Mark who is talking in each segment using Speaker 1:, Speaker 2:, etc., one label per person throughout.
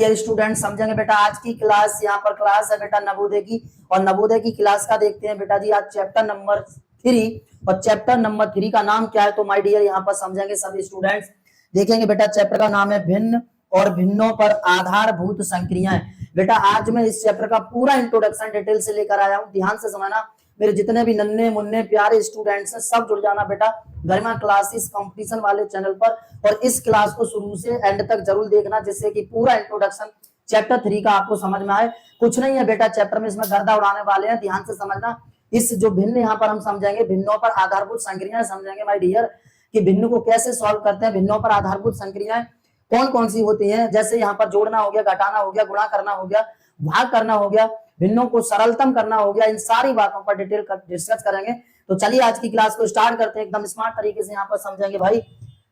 Speaker 1: ये स्टूडेंट समझेंगे बेटा आज की क्लास, यहाँ पर क्लास है बेटा नवोदय की, और नवोदय की क्लास का देखते हैं बेटा जी आज चैप्टर नंबर 3, और चैप्टर नंबर 3 का नाम क्या है तो माय डियर यहाँ पर समझेंगे सभी स्टूडेंट्स। देखेंगे बेटा चैप्टर का नाम है भिन्न और भिन्नों पर आधारभूत संक्रियाएं। बेटा आज मैं इस चैप्टर का पूरा इंट्रोडक्शन डिटेल से लेकर आया हूँ, ध्यान से समझना। मेरे जितने भी नन्हे मुन्ने प्यारे स्टूडेंट्स हैं सब जुड़ जाना बेटा गरिमा क्लासेस कंपटीशन वाले चैनल पर, और इस क्लास को शुरू से एंड तक जरूर देखना जिससे कि पूरा इंट्रोडक्शन चैप्टर 3 का आपको समझ में आए। कुछ नहीं है बेटा चैप्टर में, इसमें गर्दा उड़ाने वाले हैं, ध्यान से समझना। इस जो भिन्न यहाँ पर हम समझेंगे, भिन्नों पर आधारभूत संक्रियाएं समझेंगे माय डियर, कि भिन्न को कैसे सॉल्व करते हैं। भिन्नों पर आधारभूत संक्रियाएं कौन कौन सी होती हैं, जैसे यहाँ पर जोड़ना हो गया, घटाना हो गया, गुणा करना हो गया, भाग करना हो गया, भिन्नों को सरलतम करना हो गया, इन सारी बातों पर डिटेल डिस्कस करेंगे। तो चलिए आज की क्लास को स्टार्ट करते हैं, एकदम स्मार्ट तरीके से यहाँ पर समझेंगे भाई।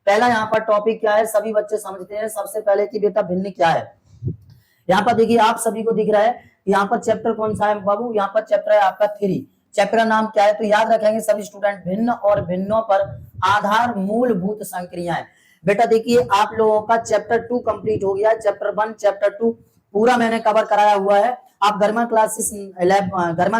Speaker 1: पहला यहाँ पर टॉपिक क्या है सभी बच्चे समझते हैं सबसे पहले कि बेटा भिन्न क्या है। यहाँ पर देखिए आप सभी को दिख रहा है यहाँ पर चैप्टर कौन सा है बाबू, यहाँ पर चैप्टर है आपका 3। चैप्टर का नाम क्या है तो याद रखेंगे सभी स्टूडेंट, भिन्न और भिन्नों पर आधार मूलभूत संक्रियाएं। बेटा देखिए आप लोगों का चैप्टर 2 कंप्लीट हो गया, चैप्टर 1 चैप्टर 2 पूरा मैंने कवर कराया हुआ है। आप गरिमा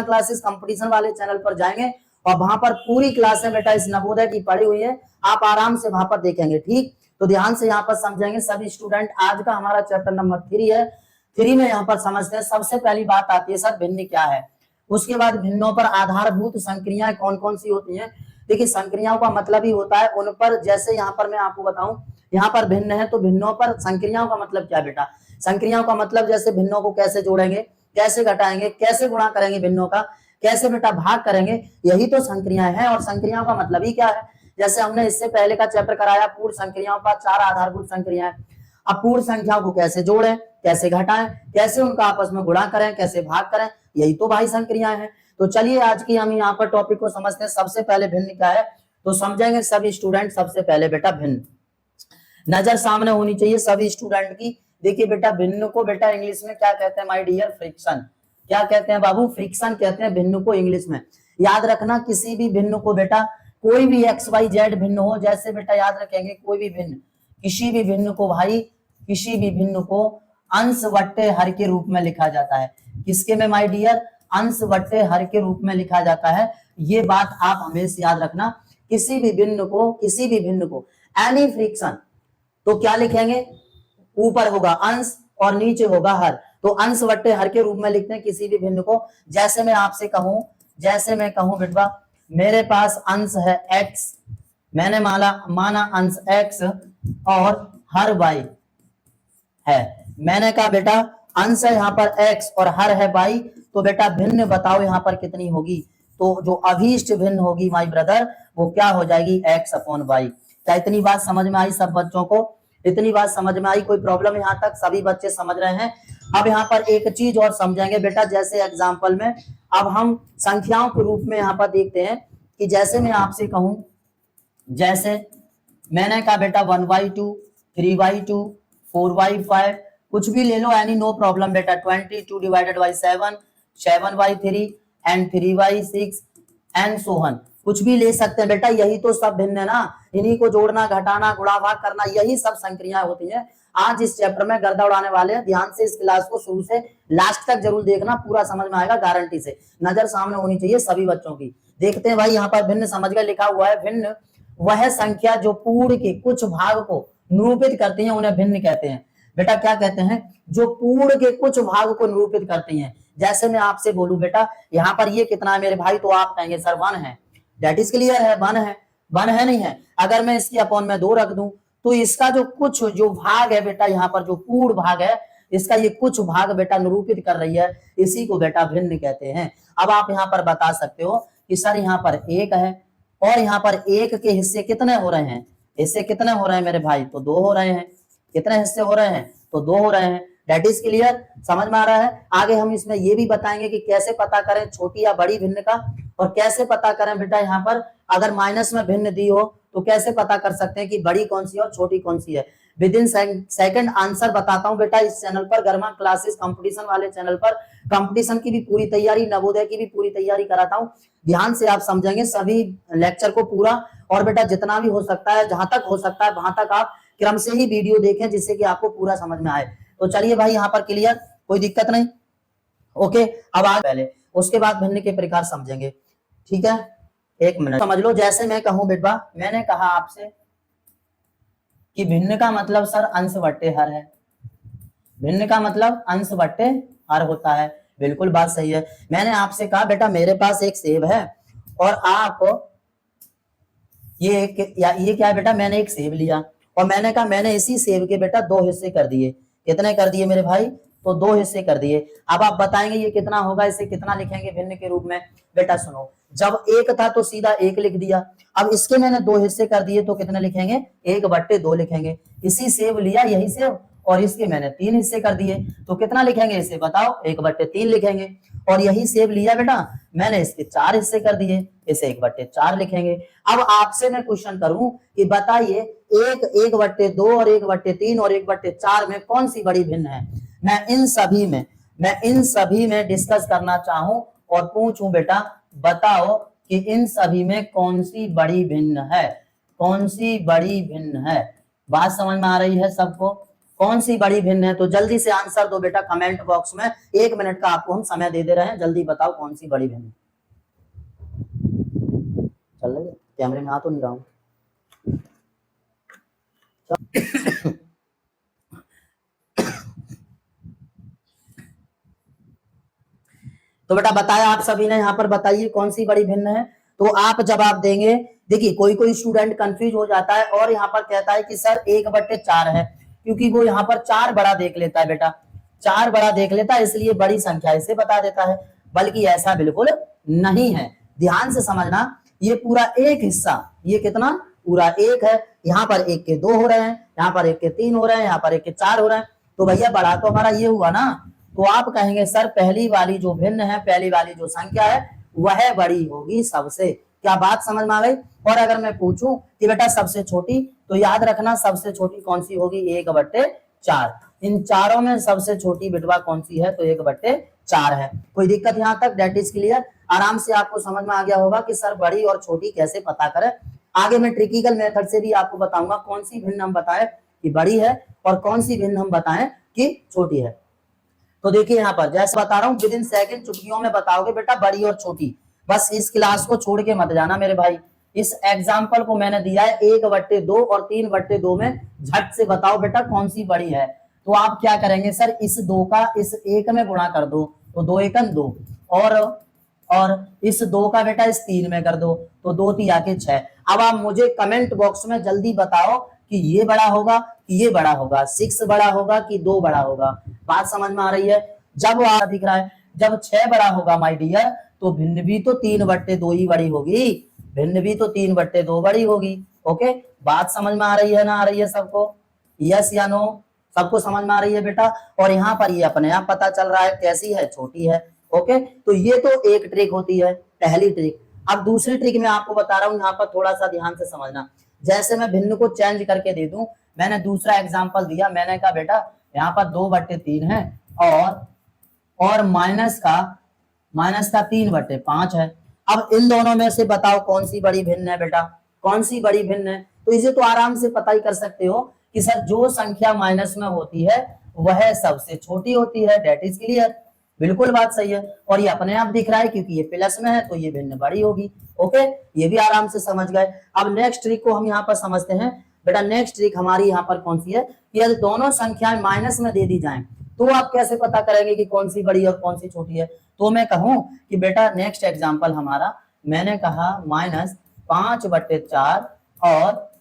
Speaker 1: क्लासेस कंपटीशन वाले चैनल पर जाएंगे और वहां पर पूरी क्लासें बेटा इस नवोदय की पढ़ी हुई है, आप आराम से वहां पर देखेंगे। ठीक, तो ध्यान से यहाँ पर समझेंगे सभी स्टूडेंट। आज का हमारा चैप्टर नंबर 3 है। 3 में यहाँ पर समझते हैं, सबसे पहली बात आती है सर भिन्न क्या है, उसके बाद भिन्नों पर आधारभूत संक्रियाएं कौन कौन सी होती हैं। देखिए संक्रियाओं का मतलब ही होता है उन पर, जैसे यहाँ पर मैं आपको बताऊं, यहाँ पर भिन्न है तो भिन्नों पर संक्रियाओं का मतलब क्या बेटा, संक्रियाओं का मतलब जैसे भिन्नों को कैसे जोड़ेंगे, कैसे घटाएंगे, कैसे गुणा करेंगे भिन्नों का, कैसे बेटा भाग करेंगे, यही तो संक्रियाएं हैं। और संक्रियाओं का मतलब ही क्या है, जैसे हमने इससे पहले का चैप्टर कराया पूर्ण संक्रियाओं का 4 आधारभूत संक्रियाएं। अब पूर्ण संख्याओं को कैसे जोड़ें, कैसे घटाएं, कैसे उनका आपस में गुणा करें, कैसे भाग करें, यही तो भाई संक्रियाएं हैं। तो चलिए आज की हम यहाँ पर टॉपिक को समझते हैं। सबसे पहले भिन्न क्या है तो समझेंगे सभी स्टूडेंट। सबसे पहले बेटा भिन्न नजर सामने होनी चाहिए सभी स्टूडेंट की। देखिए बेटा भिन्न को बेटा इंग्लिश में क्या कहते हैं माय डियर, फ्रिक्शन। क्या कहते हैं बाबू, फ्रिक्शन कहते हैं भिन्न को इंग्लिश में। याद रखना किसी भी भिन्न को बेटा, कोई भी XYZ भिन्न हो, जैसे बेटा याद रखेंगे कोई भी भिन्न, किसी भी भिन्न को भाई, किसी भी भिन्न को अंश बट्टे हर के रूप में लिखा जाता है। किसके में माय डियर, अंश बट्टे हर के रूप में लिखा जाता है। ये बात आप हमेशा याद रखना। किसी भी भिन्न को एनी फ्रिक्शन तो क्या लिखेंगे, ऊपर होगा अंश और नीचे होगा हर, तो अंश बट्टे हर के रूप में लिखते हैं किसी भी भिन्न को। जैसे मैं आपसे कहूं, जैसे मैं कहूं बेटा मेरे पास अंश है x, मैंने माना अंश x और हर y है। मैंने कहा बेटा अंश है यहाँ पर x और हर है y, तो बेटा भिन्न बताओ यहाँ पर कितनी होगी, तो जो अभीष्ट भिन्न होगी माय ब्रदर वो क्या हो जाएगी, x/y। क्या इतनी बात समझ में आई सब बच्चों को, इतनी बात समझ में आई, कोई प्रॉब्लम यहाँ तक सभी बच्चे समझ रहे हैं। अब यहाँ पर एक चीज और समझेंगे बेटा, जैसे एग्जाम्पल में अब हम संख्याओं के रूप में यहाँ पर देखते हैं कि जैसे मैं आपसे कहूं, जैसे मैंने कहा बेटा 1/2, 3/2, 4/5, कुछ भी ले लो, एनी नो प्रॉब्लम बेटा, 22 / 7, 7/3 एंड 3/6 एंड सो ऑन, कुछ भी ले सकते हैं बेटा। यही तो सब भिन्न है ना, इन्हीं को जोड़ना, घटाना, गुणा भाग करना, यही सब संक्रियाएं होती हैं। आज इस चैप्टर में गर्दा उड़ाने वाले हैं, ध्यान से इस क्लास को शुरू से लास्ट तक जरूर देखना, पूरा समझ में आएगा गारंटी से। नजर सामने होनी चाहिए सभी बच्चों की। देखते हैं भाई यहाँ पर भिन्न समझ गए, लिखा हुआ है भिन्न वह संख्या जो पूर्ण के कुछ भाग को निरूपित करती है उन्हें भिन्न कहते हैं। बेटा क्या कहते हैं, जो पूर्ण के कुछ भाग को निरूपित करती हैं। जैसे मैं आपसे बोलूं बेटा यहाँ पर ये कितना है मेरे भाई, तो आप कहेंगे सर 1 है, डेट इज क्लियर है, 1 है, 1 है नहीं है। अगर मैं इसकी अपॉन में 2 रख दूं तो इसका जो भाग है बेटा, यहाँ पर जो पूर्ण भाग है इसका ये कुछ भाग बेटा निरूपित कर रही है, इसी को बेटा भिन्न कहते हैं। अब आप यहाँ पर बता सकते हो कि सर यहाँ पर 1 है और यहाँ पर 1 के हिस्से कितने हो रहे हैं, हिस्से कितने हो रहे हैं मेरे भाई, तो 2 हो रहे हैं। कितने हिस्से हो रहे हैं, तो 2 हो रहे हैं। डेट इज क्लियर, समझ में आ रहा है। आगे हम इसमें ये भी बताएंगे कि कैसे पता करें छोटी या बड़ी भिन्न का, और कैसे पता करें बेटा यहाँ पर अगर माइनस में भिन्न दी हो तो कैसे पता कर सकते हैं कि बड़ी कौन सी और छोटी कौन सी है। विद इन सेकंड आंसर बताता हूं बेटा इस चैनल पर, गरिमा क्लासेस कंपटीशन वाले चैनल पर कंपटीशन की भी पूरी तैयारी, नवोदय की भी पूरी तैयारी कराता हूं। ध्यान से आप समझेंगे सभी लेक्चर को पूरा, और बेटा जितना भी हो सकता है, जहां तक हो सकता है वहां तक आप क्रम से ही वीडियो देखें जिससे कि आपको पूरा समझ में आए। तो चलिए भाई यहाँ पर क्लियर, कोई दिक्कत नहीं। ओके, अब आज पहले उसके बाद भिन्न के प्रकार समझेंगे, ठीक है। एक मिनट समझ लो, जैसे मैं कहूं बेटा, मैंने कहा आपसे कि भिन्न का मतलब सर अंश बट्टे हर है, भिन्न का मतलब अंश बट्टे हर होता है, बिल्कुल बात सही है। मैंने आपसे कहा बेटा मेरे पास एक सेब है और आप ये क्या है बेटा, मैंने एक सेब लिया और मैंने कहा मैंने इसी सेब के बेटा दो हिस्से कर दिए। कितने कर दिए मेरे भाई, तो दो हिस्से कर दिए। अब आप बताएंगे ये कितना होगा, इसे कितना लिखेंगे भिन्न के रूप में। बेटा सुनो, जब एक था तो सीधा एक लिख दिया, अब इसके मैंने दो हिस्से कर दिए तो कितने लिखेंगे, 1/2 लिखेंगे। इसी सेब लिया, यही सेब, और इसके मैंने 3 हिस्से कर दिए तो कितना लिखेंगे इसे बताओ, 1/3 लिखेंगे। और यही सेब लिया बेटा मैंने, इसके 4 हिस्से कर दिए, इसे 1/4 लिखेंगे। अब आपसे मैं क्वेश्चन करूं कि बताइए 1/2 और 1/3 और 1/4 में कौन सी बड़ी भिन्न है। मैं इन सभी में डिस्कस करना चाहूं और पूछूं बेटा बताओ कि इन सभी में कौन सी बड़ी भिन्न है, कौन सी बड़ी भिन्न है। बात समझ में आ रही है सबको, कौन सी बड़ी भिन्न है। तो जल्दी से आंसर दो बेटा कमेंट बॉक्स में, 1 मिनट का आपको हम समय दे रहे हैं, जल्दी बताओ कौन सी बड़ी भिन्न। चल रही है, कैमरे में आ तो नहीं रहा हूं। तो बेटा बताया आप सभी ने, यहाँ पर बताइए कौन सी बड़ी भिन्न है। तो आप जवाब देंगे, देखिए कोई स्टूडेंट कंफ्यूज हो जाता है और यहाँ पर कहता है कि सर 1/4 है, क्योंकि वो यहाँ पर 4 बड़ा देख लेता है बेटा, 4 बड़ा देख लेता है इसलिए बड़ी संख्या इसे बता देता है, बल्कि ऐसा बिल्कुल नहीं है। ध्यान से समझना, ये पूरा एक हिस्सा, ये कितना पूरा एक है, यहाँ पर 1 के 2 हो रहे हैं, यहाँ पर 1 के 3 हो रहे हैं, यहाँ पर 1 के 4 हो रहे हैं, तो भैया बड़ा तो हमारा ये हुआ ना। तो आप कहेंगे सर पहली वाली जो भिन्न है, पहली वाली जो संख्या है वह बड़ी होगी सबसे। क्या बात समझ में आ गई। और अगर मैं पूछूं कि बेटा सबसे छोटी, तो याद रखना सबसे छोटी कौन सी होगी, 1/4। इन चारों में सबसे छोटी बिटवा कौन सी है, तो 1/4 है। कोई दिक्कत यहाँ तक, डेट इज क्लियर। आराम से आपको समझ में आ गया होगा कि सर बड़ी और छोटी कैसे पता करें। आगे मैं ट्रिकिकल मेथड से भी आपको बताऊंगा कौन सी भिन्न हम बताएं कि बड़ी है और कौन सी भिन्न हम बताएं कि छोटी है। तो देखिए यहाँ पर जैसे बता रहा हूँ, विद इन सेकंड चुटकियों में बताओगे बेटा बड़ी और छोटी। बस इस क्लास को छोड़ के मत जाना मेरे भाई। इस एग्जाम्पल को मैंने दिया है 1/2 और 3/2 में, झट से बताओ बेटा कौन सी बड़ी है। तो आप क्या करेंगे सर, इस 2 का इस 1 में गुणा कर दो, तो 2 एकम 2, और इस 2 का बेटा इस 3 में कर दो, तो 2 3 आके 6। अब आप मुझे कमेंट बॉक्स में जल्दी बताओ कि ये बड़ा होगा कि ये बड़ा होगा, 6 बड़ा होगा कि 2 बड़ा होगा। बात समझ में आ रही है। जब आ दिख रहा है, जब 6 बड़ा होगा माय डियर, तो भिन्न भी तो 3/2 ही बड़ी होगी, भिन्न भी तो 3/2 बड़ी होगी। ओके, बात समझ में आ रही है ना, आ रही है सबको, यस या नो, सबको समझ में आ रही है बेटा। और यहाँ पर ये अपने आप पता चल रहा है कैसी है, छोटी है। ओके, तो ये तो एक ट्रिक होती है, पहली ट्रिक। अब दूसरी ट्रिक मैं आपको बता रहा हूँ, यहाँ पर थोड़ा सा ध्यान से समझना। जैसे मैं भिन्न को चेंज करके दे दूं, मैंने दूसरा एग्जांपल दिया, मैंने कहा बेटा यहाँ पर 2/3 है और माइनस का 3/5 है। अब इन दोनों में से बताओ कौन सी बड़ी भिन्न है बेटा, कौन सी बड़ी भिन्न है। तो इसे तो आराम से पता ही कर सकते हो कि सर जो संख्या माइनस में होती है वह सबसे छोटी होती है, डेट इज क्लियर। बिल्कुल बात सही है। और ये अपने आप दिख रहा है क्योंकि ये प्लस में है तो ये भिन्न बड़ी होगी। ओके, ये भी आराम से समझ गए। अब नेक्स्ट ट्रिक को हम यहाँ पर समझते हैं बेटा। नेक्स्ट ट्रिक हमारी यहाँ पर कौन सी है कि यदि दोनों संख्याएं माइनस में दे दी जाएं तो आप कैसे पता करेंगे कि कौन सी बड़ी और कौन सी छोटी है। तो मैं कहूं कि बेटा नेक्स्ट एग्जाम्पल हमारा, मैंने कहा -5/4 और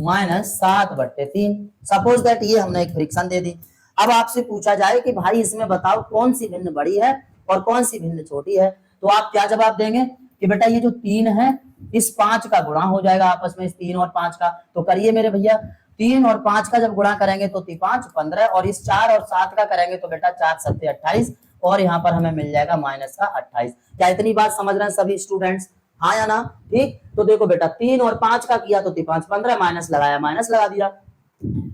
Speaker 1: -7/3। सपोज दैट ये हमने एक फ्रिक्शन दे दी। अब आपसे पूछा जाए कि भाई इसमें बताओ कौन सी भिन्न बड़ी है और कौन सी भिन्न छोटी है, तो आप क्या जवाब देंगे कि बेटा ये जो 3 है इस 5 का गुणा हो जाएगा आपस में, इस 3 और 5 का। तो करिए मेरे भैया, 3 और 5 का जब गुणा करेंगे तो 5 15, और इस 4 और 7 का करेंगे तो बेटा 4 7 28, और यहाँ पर हमें मिल जाएगा -28। क्या इतनी बात समझ रहे हैं सभी स्टूडेंट्स, हाँ या ना। ठीक, तो देखो बेटा 3 और 5 का किया तो 5 15, माइनस लगाया माइनस लगा दिया,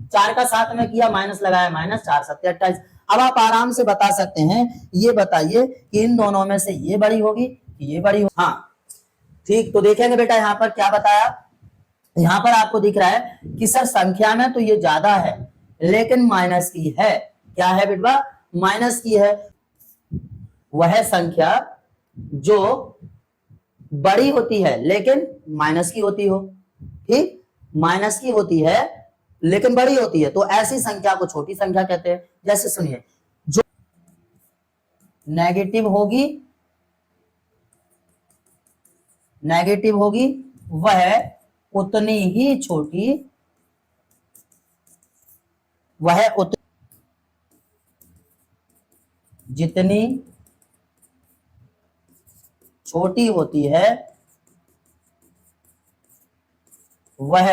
Speaker 1: 4 का 7 में किया माइनस लगाया माइनस, 4 7 28। अब आप आराम से बता सकते हैं, ये बताइए कि इन दोनों में से ये बड़ी होगी कि ये बड़ी होगी। हाँ ठीक, तो देखेंगे बेटा यहाँ पर क्या बताया। यहाँ पर आपको दिख रहा है कि सर संख्या में तो ये ज्यादा है, लेकिन माइनस की है। क्या है बेटा? माइनस की है। वह संख्या जो बड़ी होती है लेकिन माइनस की होती हो। ठीक, माइनस की होती है लेकिन बड़ी होती है, तो ऐसी संख्या को छोटी संख्या कहते हैं। जैसे सुनिए, जो नेगेटिव होगी, नेगेटिव होगी वह उतनी ही छोटी, वह जितनी छोटी होती है वह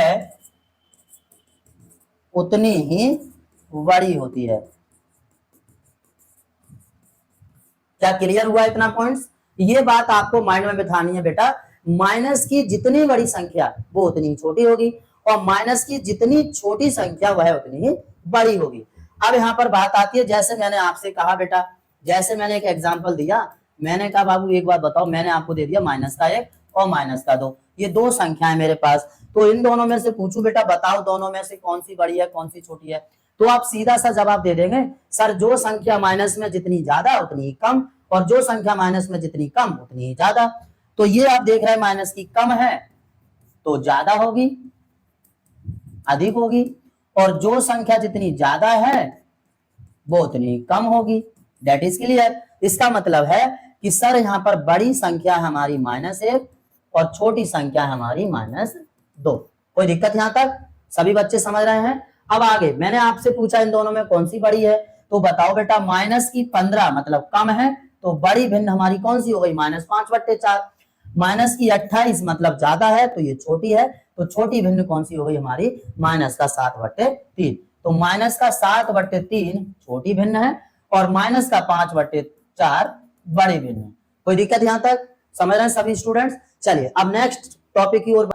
Speaker 1: उतनी ही बड़ी होती है। क्या क्लियर हुआ इतना पॉइंट्स? ये बात आपको माइंड में बिठानी है बेटा। माइनस की जितनी बड़ी संख्या वो उतनी ही छोटी होगी, और माइनस की जितनी छोटी संख्या वह उतनी ही बड़ी होगी। अब यहाँ पर बात आती है, जैसे मैंने आपसे कहा बेटा, जैसे मैंने एक एग्जाम्पल दिया, मैंने कहा बाबू एक बात बताओ, मैंने आपको दे दिया -1 और -2, ये दो संख्याएं मेरे पास, तो इन दोनों में से पूछूं बेटा बताओ दोनों में से कौन सी बड़ी है कौन सी छोटी है, तो आप सीधा सा जवाब दे देंगे सर जो संख्या माइनस में जितनी ज्यादा उतनी ही कम, और जो संख्या माइनस में जितनी कम उतनी ही ज्यादा। तो ये आप देख रहे हैं माइनस की कम है तो ज्यादा होगी, अधिक होगी, और जो संख्या जितनी ज्यादा है वो उतनी कम होगी। That is clear. इसका मतलब है कि सर यहाँ पर बड़ी संख्या हमारी -1 और छोटी संख्या हमारी -2। कोई दिक्कत यहाँ तक? सभी बच्चे समझ रहे हैं? अब आगे मैंने आपसे पूछा इन दोनों में कौन सी बड़ी है, तो बताओ बेटा -15 मतलब कम है, तो बड़ी भिन्न हमारी कौन सी हो गई? -5/4। -28 मतलब ज्यादा है तो ये छोटी है, तो छोटी भिन्न कौन सी हो गई हमारी? -7/3। तो -7/3 छोटी भिन्न है और -5/4 बड़ी भिन्न है। कोई दिक्कत यहाँ तक? समझ रहे हैं सभी स्टूडेंट्स? चलिए अब नेक्स्ट टॉपिक की ओर।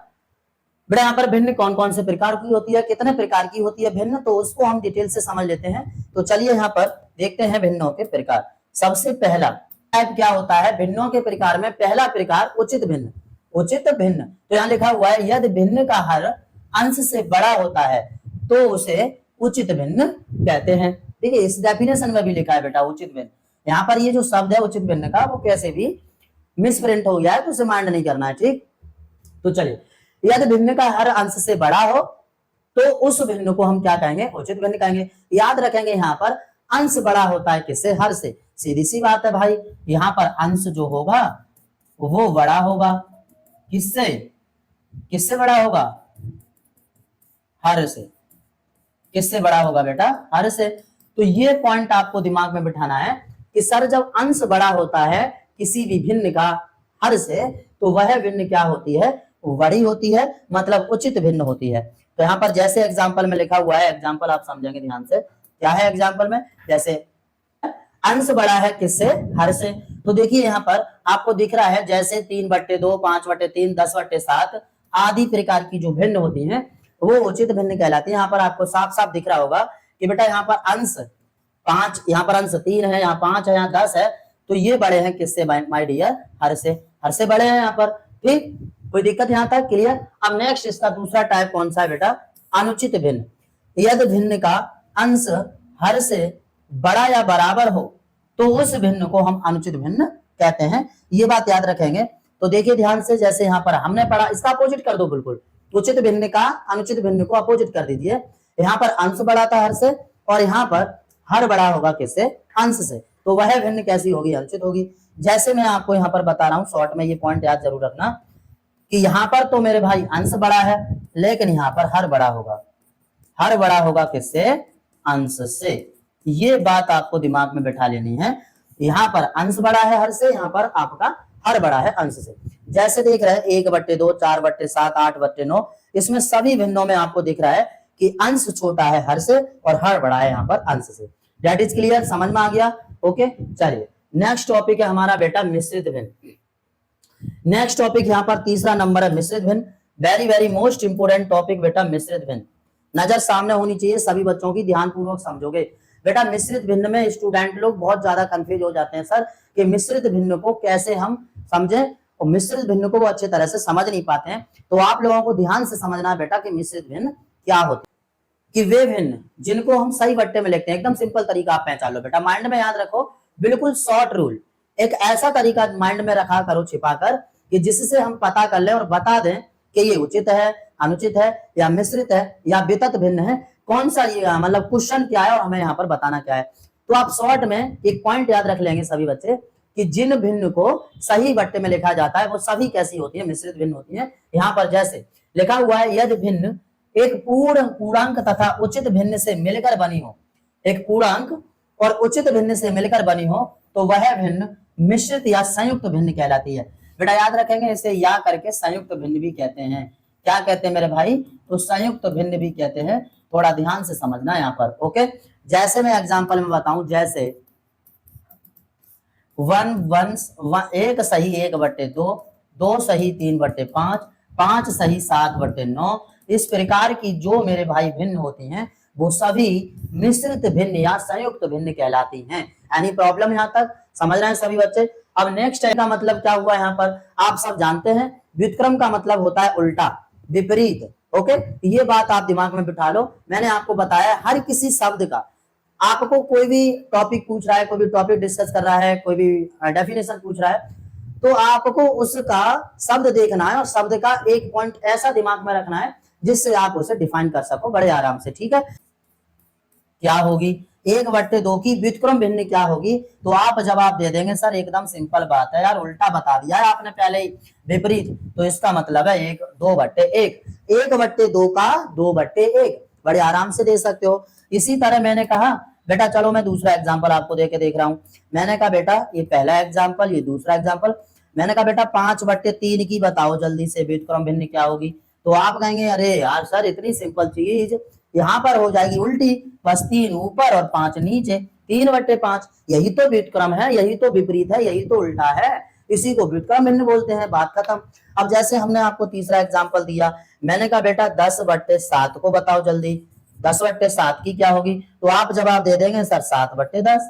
Speaker 1: बेटा यहाँ पर भिन्न कौन कौन से प्रकार की होती है, कितने प्रकार की होती है भिन्न, तो उसको हम डिटेल से समझ लेते हैं। तो चलिए यहाँ पर देखते हैं भिन्नों के प्रकार। सबसे पहला टाइप क्या होता है भिन्नों के प्रकार में? पहला प्रकार उचित भिन्न। उचित भिन्न, तो यहाँ लिखा हुआ है यदि भिन्न का हर अंश से बड़ा होता है तो उसे उचित भिन्न कहते हैं। देखिए इस डेफिनेशन में भी लिखा है बेटा उचित भिन्न। यहाँ पर ये जो शब्द है उचित भिन्न का वो कैसे भी मिस प्रिंट हो गया है तो उसे माइंड नहीं करना है। ठीक, तो चलिए यदि भिन्न का हर अंश से बड़ा हो तो उस भिन्न को हम क्या कहेंगे? उचित भिन्न कहेंगे। याद रखेंगे यहाँ पर अंश बड़ा होता है किससे? हर से। सीधी सी बात है भाई, यहाँ पर अंश जो होगा वो बड़ा होगा किससे? किससे बड़ा होगा? हर से। किससे बड़ा होगा बेटा? हर से। तो ये पॉइंट आपको दिमाग में बिठाना है कि सर जब अंश बड़ा होता है किसी भी भिन्न का हर से तो वह भिन्न क्या होती है? बड़ी होती है, मतलब उचित भिन्न होती है। तो यहाँ पर जैसे एग्जाम्पल में लिखा हुआ है, एग्जाम्पल आप समझेंगे ध्यान से। क्या है एग्जाम्पल में? जैसे अंश बड़ा है किससे? हर से। तो देखिए यहाँ पर आपको दिख रहा है जैसे 3/2, 5/3, 10/7 आदि प्रकार की जो भिन्न होती हैं वो उचित भिन्न कहलाती है। यहाँ पर आपको साफ साफ दिख रहा होगा कि बेटा यहाँ पर अंश 5, यहाँ पर अंश 3 है, यहाँ 5 है, यहाँ 10 है, तो ये बड़े हैं किससे माय डियर? हर से। हर से बड़े हैं यहाँ पर। ठीक, कोई दिक्कत यहाँ तक? क्लियर। अब नेक्स्ट इसका दूसरा टाइप कौन सा है बेटा? अनुचित भिन्न। यदि भिन्न का अंश हर से बड़ा या बराबर हो तो उस भिन्न को हम अनुचित भिन्न कहते हैं। ये बात याद रखेंगे। तो देखिए ध्यान से, जैसे यहाँ पर हमने पढ़ा, इसका अपोजिट कर दो बिल्कुल। उचित भिन्न का अनुचित भिन्न को अपोजिट कर दीजिए। यहाँ पर अंश बड़ा था हर से और यहाँ पर हर बड़ा होगा किससे? अंश से। तो वह भिन्न कैसी होगी? अनुचित होगी। जैसे मैं आपको यहाँ पर बता रहा हूँ शॉर्ट में, ये पॉइंट याद जरूर रखना कि यहाँ पर तो मेरे भाई अंश बड़ा है लेकिन यहाँ पर हर बड़ा होगा। हर बड़ा होगा किससे? अंश से। ये बात आपको दिमाग में बैठा लेनी है। यहाँ पर अंश बड़ा है हर से, यहाँ पर आपका हर बड़ा है अंश से। जैसे देख रहे हैं 1/2, 4/7, 8/9, इसमें सभी भिन्नों में आपको दिख रहा है कि अंश छोटा है हर से और हर बड़ा है यहाँ पर अंश से। दैट इज क्लियर, समझ में आ गया? ओके, चलिए नेक्स्ट टॉपिक है हमारा बेटा मिश्रित भिन्न। नेक्स्ट टॉपिक यहाँ पर तीसरा नंबर है मिश्रित भिन्न। Very very most important topic बेटा मिश्रित भिन्न। नजर सामने होनी चाहिए सभी बच्चों की, ध्यान पूर्वक समझोगे बेटा। मिश्रित भिन्न में स्टूडेंट लोग बहुत ज्यादा कंफ्यूज हो जाते हैं सर कि मिश्रित भिन्न को कैसे हम समझें, और मिश्रित भिन्न को वो अच्छे तरह से समझ नहीं पाते हैं। तो आप लोगों को ध्यान से समझना है बेटा कि मिश्रित भिन्न क्या होती है। कि वे भिन्न जिनको हम सही बट्टे में लिखते हैं, एकदम सिंपल तरीका आप पहचान लो बेटा, माइंड में याद रखो, बिल्कुल शॉर्ट रूल, एक ऐसा तरीका माइंड में रखा करो छिपाकर कि जिससे हम पता कर ले और बता दें कि ये उचित है, अनुचित है, या मिश्रित है, या वितत भिन्न है, कौन सा ये मतलब क्वेश्चन क्या है और हमें यहाँ पर बताना क्या है। तो आप शॉर्ट में एक पॉइंट याद रख लेंगे सभी बच्चे कि जिन भिन्न को सही बट्टे में लिखा जाता है वो सभी कैसी होती है, मिश्रित भिन्न होती है। यहाँ पर जैसे लिखा हुआ है यदि भिन्न एक पूर्णांक तथा उचित भिन्न से मिलकर बनी हो, एक पूर्णांक और उचित भिन्न से मिलकर बनी हो तो वह भिन्न मिश्रित या संयुक्त भिन्न कहलाती है। बेटा याद रखेंगे इसे या करके संयुक्त भिन्न भी कहते हैं। क्या कहते हैं मेरे भाई? तो संयुक्त भिन्न भी कहते हैं, थोड़ा ध्यान से समझना यहाँ पर। ओके, जैसे मैं एग्जांपल में बताऊं, जैसे एक सही 1/2, 2 सही 3/5, 5 सही 7/9, इस प्रकार की जो मेरे भाई भिन्न होती हैं वो सभी मिश्रित भिन्न या संयुक्त भिन्न कहलाती हैं। एनी प्रॉब्लम यहाँ तक समझ रहे हैं सभी बच्चे? अब नेक्स्ट का मतलब क्या हुआ यहाँ पर आप सब जानते हैं, व्युत्क्रम का मतलब होता है उल्टा, विपरीत। ओके, ये बात आप दिमाग में बिठा लो। मैंने आपको बताया हर किसी शब्द का, आपको कोई भी टॉपिक पूछ रहा है, कोई भी टॉपिक डिस्कस कर रहा है, कोई भी डेफिनेशन पूछ रहा है, तो आपको उसका शब्द देखना है और शब्द का एक पॉइंट ऐसा दिमाग में रखना है जिससे आप उसे डिफाइन कर सको बड़े आराम से। ठीक है, क्या होगी 1/2 की व्युत्क्रम भिन्न क्या होगी? तो आप जवाब दे देंगे सर एकदम सिंपल बात है यार, उल्टा बता दिया है आपने पहले ही, विपरीत। तो इसका मतलब है 2/1, 1/2 का 2/1, बड़े आराम से दे सकते हो। इसी तरह मैंने कहा बेटा चलो मैं दूसरा एग्जाम्पल आपको दे के देख रहा हूं। मैंने कहा बेटा ये पहला एग्जाम्पल, ये दूसरा एग्जाम्पल। मैंने कहा बेटा 5/3 की बताओ जल्दी से व्युत्क्रम भिन्न क्या होगी? तो आप कहेंगे अरे यार सर इतनी सिंपल चीज यहाँ पर हो जाएगी उल्टी, बस 3 ऊपर और 5 नीचे, 3/5, यही तो व्युत्क्रम है, यही तो विपरीत है, यही तो उल्टा है, इसी को व्युत्क्रम भिन्न बोलते हैं, बात खत्म। अब जैसे हमने आपको तीसरा एग्जाम्पल दिया, मैंने कहा बेटा 10/7 को बताओ जल्दी, 10/7 की क्या होगी? तो आप जवाब दे देंगे सर 7/10,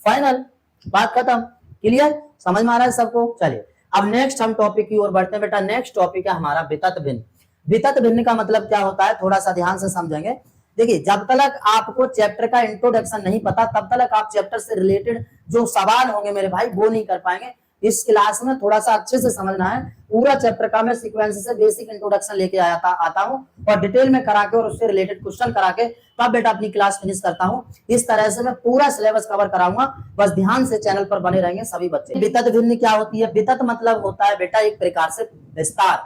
Speaker 1: फाइनल, बात खत्म, क्लियर, समझ में आ रहा है सबको? चलिए अब नेक्स्ट हम टॉपिक की ओर बढ़ते हैं बेटा। नेक्स्ट टॉपिक है हमारा वितत भिन्न। वितत भिन्न का मतलब क्या होता है थोड़ा सा ध्यान से समझेंगे। देखिए जब तक आपको चैप्टर का इंट्रोडक्शन नहीं पता तब तक आप चैप्टर से रिलेटेड जो सवाल होंगे मेरे भाई वो नहीं कर पाएंगे। इस क्लास में थोड़ा सा अच्छे से समझना है, पूरा चैप्टर का मैं सीक्वेंस से बेसिक इंट्रोडक्शन लेके आता हूँ और डिटेल में करा के और उससे रिलेटेड क्वेश्चन करा के तब बेटा अपनी क्लास फिनिश करता हूँ। इस तरह से मैं पूरा सिलेबस कवर कराऊंगा, बस ध्यान से चैनल पर बने रहेंगे सभी बच्चे। वितत भिन्न क्या होती है? वितत मतलब होता है बेटा एक प्रकार से विस्तार।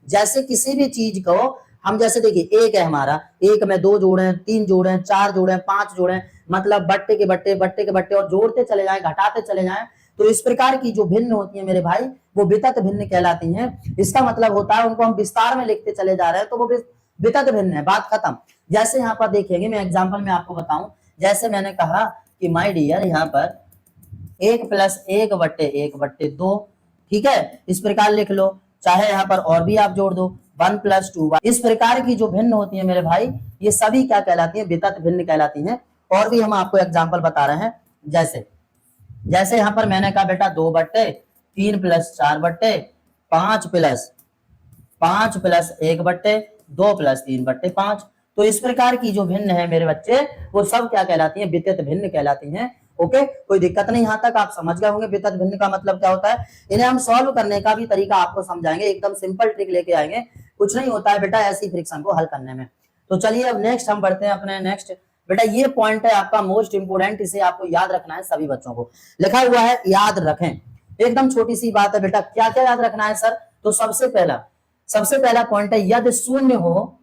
Speaker 1: जैसे किसी भी चीज को हम, जैसे देखिए एक है हमारा, एक में 2 जोड़े, 3 जोड़े, 4 जोड़े, 5 जोड़े, मतलब बट्टे के बट्टे और जोड़ते चले जाएं, घटाते चले जाएं, तो इस प्रकार की जो भिन्न होती है मेरे भाई वो वितत भिन्न कहलाती हैं। इसका मतलब होता है उनको हम विस्तार में लिखते चले जा रहे हैं तो वो वितत भिन्न है, बात खत्म। जैसे यहाँ पर देखेंगे, मैं एग्जाम्पल में आपको बताऊं, जैसे मैंने कहा कि माय डियर यहाँ पर 1 + 1/1/2, ठीक है, इस प्रकार लिख लो, चाहे यहाँ पर और भी आप जोड़ दो 1 + 2। इस प्रकार की जो भिन्न होती है मेरे भाई ये सभी क्या कहलाती है? वितत भिन्न कहलाती हैं। और भी हम आपको एग्जाम्पल बता रहे हैं, जैसे यहाँ पर मैंने कहा बेटा 2/3 + 4/5 + 1/2 + 3/5। तो इस प्रकार की जो भिन्न है मेरे बच्चे वो सब क्या कहलाती हैं? वितत भिन्न कहलाती हैं। ओके, कोई दिक्कत नहीं, यहाँ तक आप समझ गए होंगे वितत भिन्न का मतलब क्या होता है। इन्हें हम सॉल्व करने का भी तरीका आपको समझाएंगे, एकदम सिंपल ट्रिक लेके आएंगे, कुछ नहीं होता है बेटा ऐसी फ्रिक्शन को हल करने में। तो चलिए अब नेक्स्ट हम बढ़ते हैं अपने नेक्स्ट। बेटा ये पॉइंट है आपका मोस्ट इंपोर्टेंट, इसे आपको याद रखना है सभी बच्चों को। लिखा हुआ है याद रखें, एकदम छोटी सी बात है बेटा। क्या क्या याद रखना है सर? तो सबसे पहला पॉइंट है यदि शून्य हो,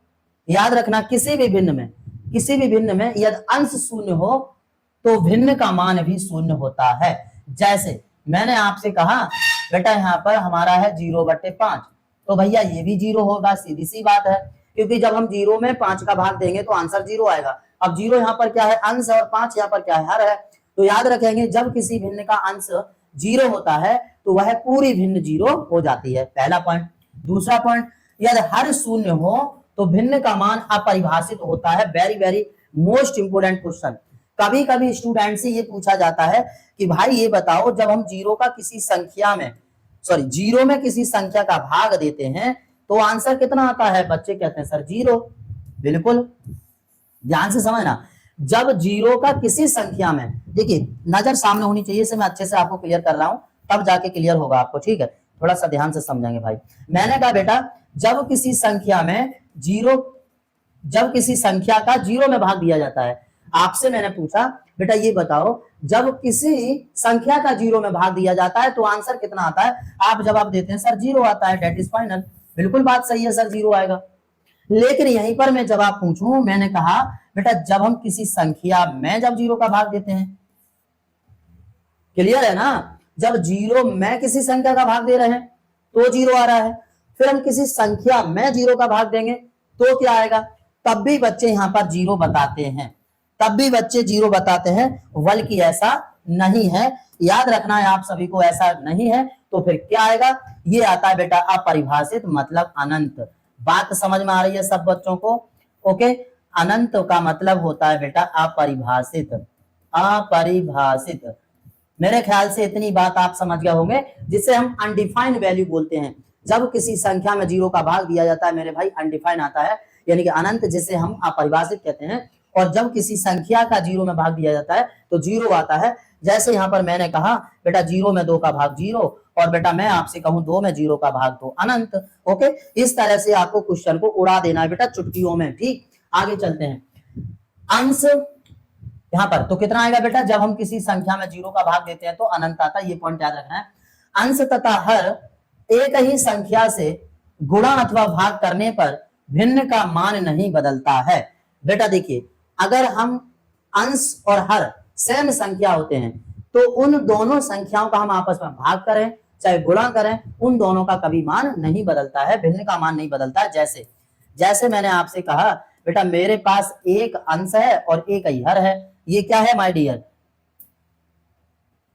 Speaker 1: याद रखना किसी भी भिन्न में यदि अंश शून्य हो तो भिन्न का मान भी शून्य होता है। जैसे मैंने आपसे कहा बेटा यहाँ पर हमारा है 0/5, तो भैया ये भी 0 होगा, सीधी सी बात है, क्योंकि जब हम 0 में 5 का भाग देंगे तो आंसर 0 आएगा। अब 0 यहाँ पर क्या है? अंश है, और 5 यहाँ पर क्या है? हर है। तो याद रखेंगे जब किसी भिन्न का अंश 0 होता है तो वह पूरी भिन्न 0 हो जाती है, पहला पॉइंट। दूसरा पॉइंट, यदि हर शून्य हो तो भिन्न का मान अपरिभाषित होता है। Very very most important question. कभी कभी स्टूडेंट से ये पूछा जाता है कि भाई ये बताओ जब हम 0 में किसी संख्या का भाग देते हैं तो आंसर कितना आता है? बच्चे कहते हैं सर 0। बिल्कुल, ध्यान से समझना, जब जीरो का किसी संख्या में, देखिए नजर सामने होनी चाहिए, इसे मैं अच्छे से आपको क्लियर कर रहा हूं, तब जाके क्लियर होगा आपको, ठीक है, थोड़ा सा ध्यान से समझेंगे भाई। मैंने कहा बेटा जब किसी संख्या में जीरो, जब किसी संख्या का जीरो में भाग दिया जाता है, आपसे मैंने पूछा बेटा ये बताओ जब किसी संख्या का जीरो में भाग दिया जाता है तो आंसर कितना आता है, आप जवाब देते हैं सर जीरो आता है, डेट इज फाइनल। बिल्कुल बात सही है सर, जीरो आएगा। लेकिन यहीं पर मैं जवाब पूछूं, मैंने कहा बेटा जब हम किसी संख्या में जब जीरो का भाग देते हैं, क्लियर है ना, जब जीरो में किसी संख्या का भाग दे रहे हैं तो जीरो आ रहा है, फिर हम किसी संख्या में जीरो का भाग देंगे तो क्या आएगा, तब भी बच्चे यहां पर जीरो बताते हैं, तब भी बच्चे जीरो बताते हैं, बल्कि ऐसा नहीं है, याद रखना है आप सभी को, ऐसा नहीं है। तो फिर क्या आएगा, ये आता है बेटा अपरिभाषित मतलब अनंत। बात समझ में आ रही है सब बच्चों को? ओके, अनंत का मतलब होता है बेटा अपरिभाषित, अपरिभाषित। मेरे ख्याल से इतनी बात आप समझ गए होंगे, जिसे हम अनडिफाइंड वैल्यू बोलते हैं। जब किसी संख्या में जीरो का भाग दिया जाता है मेरे भाई, अनडिफाइंड आता है, यानी कि अनंत, जिसे हम अपरिभाषित कहते हैं। और जब किसी संख्या का जीरो में भाग दिया जाता है तो जीरो आता है। जैसे यहाँ पर मैंने कहा बेटा जीरो में दो का भाग जीरो, और बेटा मैं आपसे कहूं दो में जीरो का भाग दो, अनंत। ओके, इस तरह से आपको क्वेश्चन को उड़ा देना है बेटा चुटकियों में, ठीक। आगे चलते हैं, अंश यहां पर तो कितना आएगा बेटा, जब हम किसी संख्या में जीरो का भाग देते हैं तो अनंत आता है, ये पॉइंट याद रखना है। अंश तथा हर एक ही संख्या से गुणा अथवा भाग करने पर भिन्न का मान नहीं बदलता है। बेटा देखिए, अगर हम अंश और हर सेम संख्या होते हैं तो उन दोनों संख्याओं का हम आपस में भाग करें चाहे गुणा करें, उन दोनों का कभी मान नहीं बदलता है, भिन्न का मान नहीं बदलता है। जैसे जैसे मैंने आपसे कहा बेटा मेरे पास एक अंश है और एक ही हर है, ये क्या है माय डियर,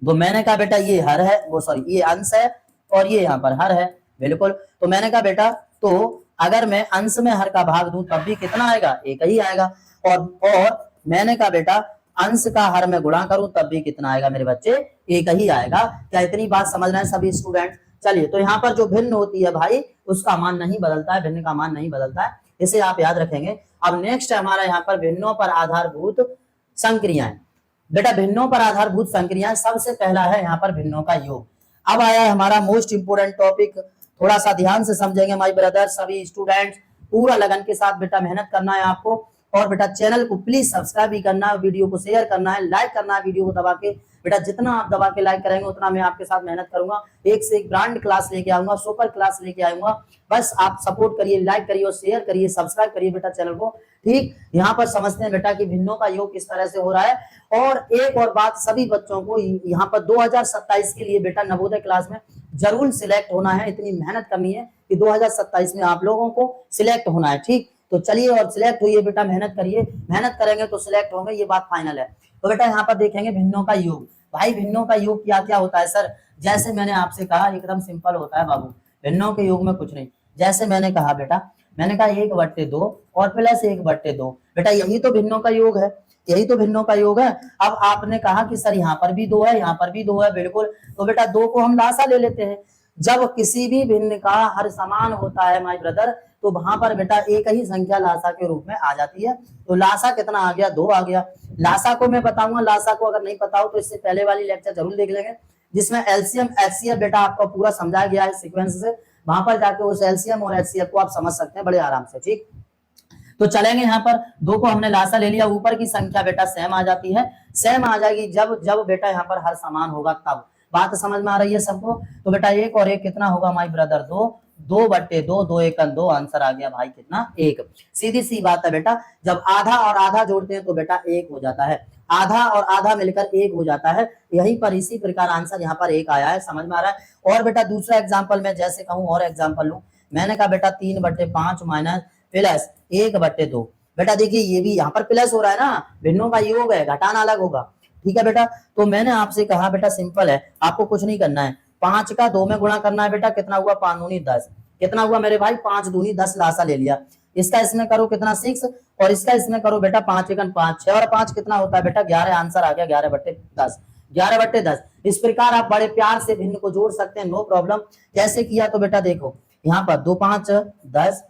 Speaker 1: तो मैंने कहा बेटा ये हर है, वो सॉरी ये अंश है और ये यहाँ पर हर है, बिल्कुल। तो मैंने कहा बेटा तो अगर मैं अंश में हर का भाग दूं तब भी कितना आएगा, एक ही आएगा। और मैंने कहा बेटा अंश का हर में गुणा करूं तब भी कितना आएगा मेरे बच्चे, एक ही आएगा। क्या इतनी बात समझ रहे हैं सभी स्टूडेंट? चलिए, तो यहाँ पर जो भिन्न होती है भाई उसका मान नहीं बदलता है, भिन्न का मान नहीं बदलता है, इसे आप याद रखेंगे। अब नेक्स्ट है हमारा यहाँ पर भिन्नों पर आधारभूत संक्रियाएं। बेटा भिन्नों पर आधारभूत संक्रियाएं, सबसे पहला है यहाँ पर भिन्नों का योग। अब आया है हमारा मोस्ट इंपोर्टेंट टॉपिक, थोड़ा सा ध्यान से समझेंगे माय ब्रदर, सभी स्टूडेंट्स पूरा लगन के साथ बेटा मेहनत करना है आपको। और बेटा चैनल को प्लीज सब्सक्राइब भी करना है, वीडियो को शेयर करना है, लाइक करना है वीडियो को दबा के। बेटा जितना आप दबा के लाइक करेंगे उतना मैं आपके साथ मेहनत करूंगा, एक से एक ब्रांड क्लास लेके आऊंगा, सुपर क्लास लेके आऊंगा। बस आप सपोर्ट करिए, लाइक करिए और शेयर करिए, सब्सक्राइब करिए बेटा चैनल को, ठीक। यहाँ पर समझते हैं बेटा कि भिन्नों का योग किस तरह से हो रहा है। और एक और बात, सभी बच्चों को यहाँ पर 2027 के लिए बेटा नवोदय क्लास में जरूर सिलेक्ट होना है, इतनी मेहनत करनी है कि 2027 में आप लोगों को सिलेक्ट होना है, ठीक। तो चलिए और सिलेक्ट होइए बेटा, मेहनत करिए, मेहनत करेंगे तो सिलेक्ट होंगे, ये बात फाइनल है। तो बेटा यहाँ पर देखेंगे भिन्नों का योग। भाई भिन्नों का योग क्या क्या होता है सर? जैसे मैंने आपसे कहा एकदम सिंपल होता है बाबू, भिन्नों के योग में कुछ नहीं। जैसे मैंने कहा बेटा, मैंने कहा 1/2 और प्लस 1/2, बेटा यही तो भिन्नों का योग है, यही तो भिन्नों का योग है। अब आपने कहा कि सर यहाँ पर भी 2 है, यहाँ पर भी 2 है, बिल्कुल। तो बेटा 2 को हम लासा ले लेते हैं। जब किसी भी भिन्न का हर समान होता है माय ब्रदर, तो वहां पर बेटा एक ही संख्या लासा के रूप में आ जाती है। तो लासा कितना आ गया, 2 आ गया। लासा को मैं बताऊंगा, लासा को अगर नहीं पता हो तो इससे पहले वाली लेक्चर जरूर देख लेंगे, जिसमें एलसीएम एचसीएफ बेटा आपको पूरा समझाया गया है सीक्वेंस से। वहां पर जाके उस एलसीएम और एचसीएफ को आप समझ सकते हैं बड़े आराम से, ठीक। तो चलेंगे यहाँ पर 2 को हमने लासा ले लिया, ऊपर की संख्या बेटा सेम आ जाती है, सेम आ जाएगी जब जब बेटा यहाँ पर हर समान होगा तब। बात समझ में आ रही है सबको? तो बेटा 1 और 1 कितना होगा माय ब्रदर, 2, 2/2, 2 1 2, आंसर आ गया भाई कितना, 1। सीधी सी बात है बेटा, जब आधा और आधा जोड़ते हैं तो बेटा 1 हो जाता है, आधा और आधा मिलकर 1 हो जाता है। यहीं पर इसी प्रकार आंसर यहाँ पर 1 आया है, समझ में आ रहा है? और बेटा दूसरा एग्जाम्पल में जैसे कहूँ और एग्जाम्पल लूं, मैंने कहा बेटा 3/5 माइनस प्लस 1/2। बेटा देखिए ये भी यहाँ पर प्लस हो रहा है ना, भिन्नों का योग है, घटाना अलग होगा, ठीक है बेटा। तो मैंने आपसे कहा बेटा सिंपल है, आपको कुछ नहीं करना है, 5 का 2 में गुणा करना है बेटा, कितना हुआ 5 दूनी 10, कितना हुआ मेरे भाई 5 दूनी 10, लासा ले लिया। इसका इसमें करो कितना 6, और इसका इसमें करो बेटा 5 1 5, 6 और 5 कितना होता है बेटा 11, आंसर आ गया 11/10, 11/10। इस प्रकार आप बड़े प्यार से भिन्न को जोड़ सकते हैं, नो प्रॉब्लम। कैसे किया तो बेटा देखो, यहाँ पर 2 5 10,